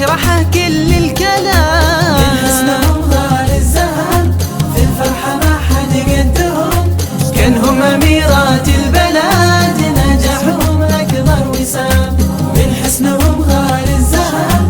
واشرح كل الكلام. من حسنهم ظهر الزهر في الفرحة ما حد قدهم، كانهم أميرات البلد نجاحهم أكبر وسام. من حسنهم ظهر الزهر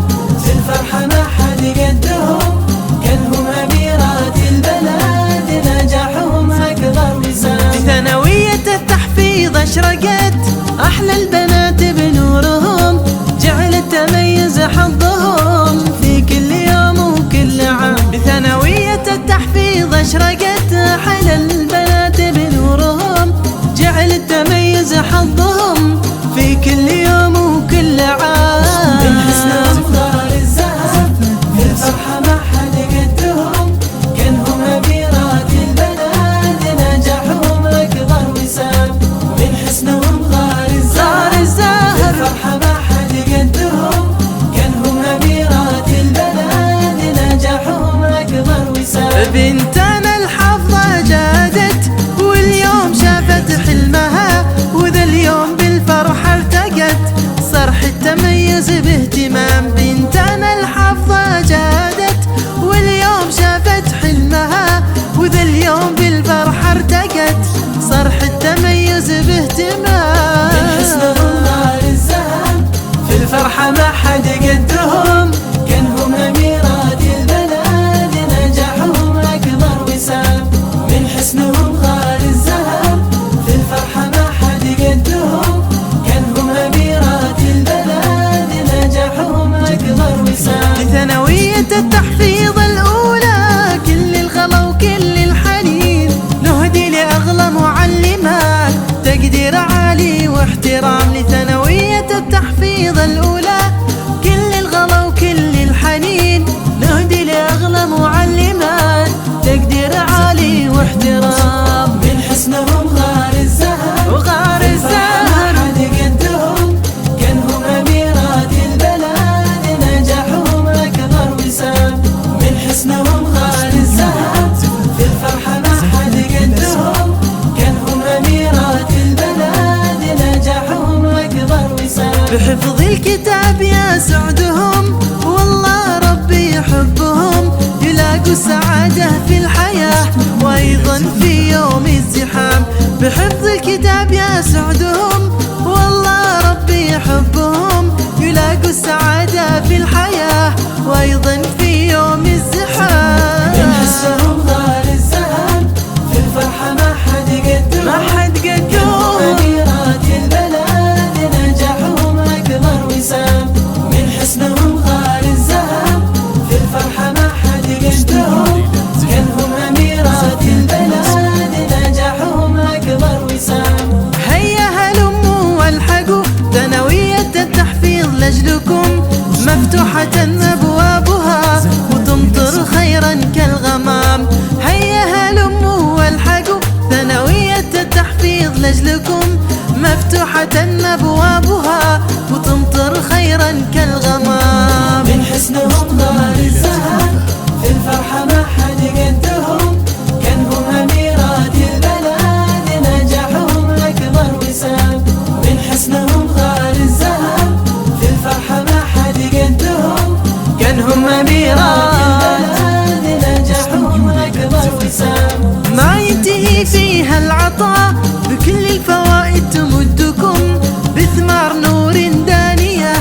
في الفرحة ما حد قدهم، كانهم أميرات البلد نجاحهم أكبر وسام. بثانوية التحفيظ أشرقت أحلى البنات بنورهم، جعل التميز حظهم في كل يوم وكل عام. بثانوية التحفيظ أشرقت أحلى البنات بنورهم، جعل التميز حظهم في كل يوم وكل عام. من حسنهم ظهر الزهر في الفرحة ما حد قدهم، كانهم أميرات البلد نجاحهم أكبر وسام. من حسنهم ظهر الزهر في الفرحة ما حد قدهم، كانهم أميرات البلد نجاحهم أكبر وسام. بنتنا الحافظة جادت واليوم شافت حلمها، وذا اليوم بالفرحة التقت صرح التميز باهتمام. بنتنا الحافظة جادت واليوم شافت حلمها، وذا اليوم بالفرحة ارتقت صرح التميز باهتمام. من حسنهم ظهر الزهر في الفرحة ما حد قدهم، كانهم أميرات البلد نجاحهم أكبر وسام. من حسنهم ظهر الزهر في الفرحة ما حد قدهم، كانهم أميرات البلد نجاحهم أكبر وسام. لثانوية التحفيظ الأولى كل الغلا وكل الحنين، نهدي لأغلى معلمات تقدير عالي واحترام. لثانوية التحفيظ الأولى كل الغلا وكل الحنين، نهدي لأغلى معلمات تقدير عالي واحترام. من حسنهم غار الزهر وغار الزهر حد قدهم، كانهم أميرات البلد نجاحهم أكبر وسام. من حسنهم غار الزهر في الفرحة ما حد قدهم، كانهم أميرات البلد نجاحهم أكبر وسام. بحفظ الكتاب يسعدهم والله ربي يحبهم، يلاقوا السعادة في الحياة وأيضا في يوم الزحام. بحفظ الكتاب يسعدهم والله ربي يحبهم، يلاقوا السعادة في الحياة وأيضا في يوم الزحام. من حسنهم ظهر الزهر في الفرحة ما حد قدهم، ما حد قدهم، أميرات البلد نجاحهم أكبر وسام. من حسنهم ظهر الزهر في الفرحة ما حد قدهم، كانهم أميرات البلد نجاحهم أكبر وسام. هيا هلموا والحقوا ثانوية التحفيظ لأجلكم، مفتوحة أبوابها وتمطر خيرا كالغمام. هيا هلموا والحقوا ثانوية التحفيظ لأجلكم، مفتوحة أبوابها وتمطر خيرا كالغمام. من حسنهم ظهر الزهر في الفرحة ما حد قدهم، كانهم أميرات البلد نجاحهم أكبر وسام. من حسنهم ظهر الزهر في الفرحة ما حد قدهم، كانهم أميرات البلد نجاحهم أكبر وسام. ما ينتهي فيها العطاء، بكل الفوائد تمدكم بثمار نور دانية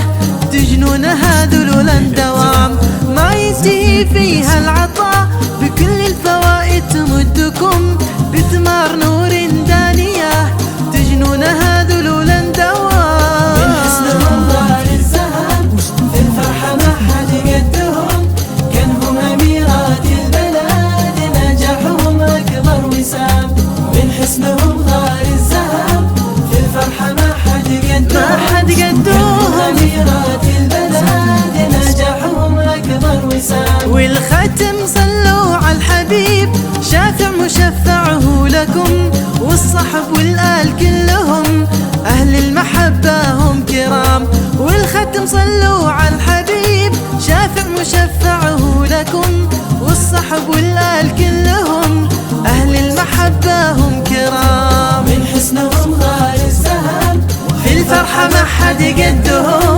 تجنونها ذلولا دوام. ما ينتهي فيها العطاء، بكل الفوائد تمدكم بثمار نور دانية تجنونها ذلولا دوام. من حسنهم ظهر الزهر في الفرحة ما حد قدهم، كانهم أميرات البلد نجاحهم أكبر وسام. من حسنهم ظهر الزهر في الفرحة ما حد قدهم، أميرات البلد نجاحهم أكبر وسام. والختم صلوا على الحبيب شافع مشفعه لكم، والصحب والآل كلهم أهل المحبة هم كرام. والختم صلوا على الحبيب شافع مشفعه لكم، والصحب والآل كلهم أهل المحبة هم كرام. من حسنهم ظهر الزهر في الفرحة ما حد قدهم،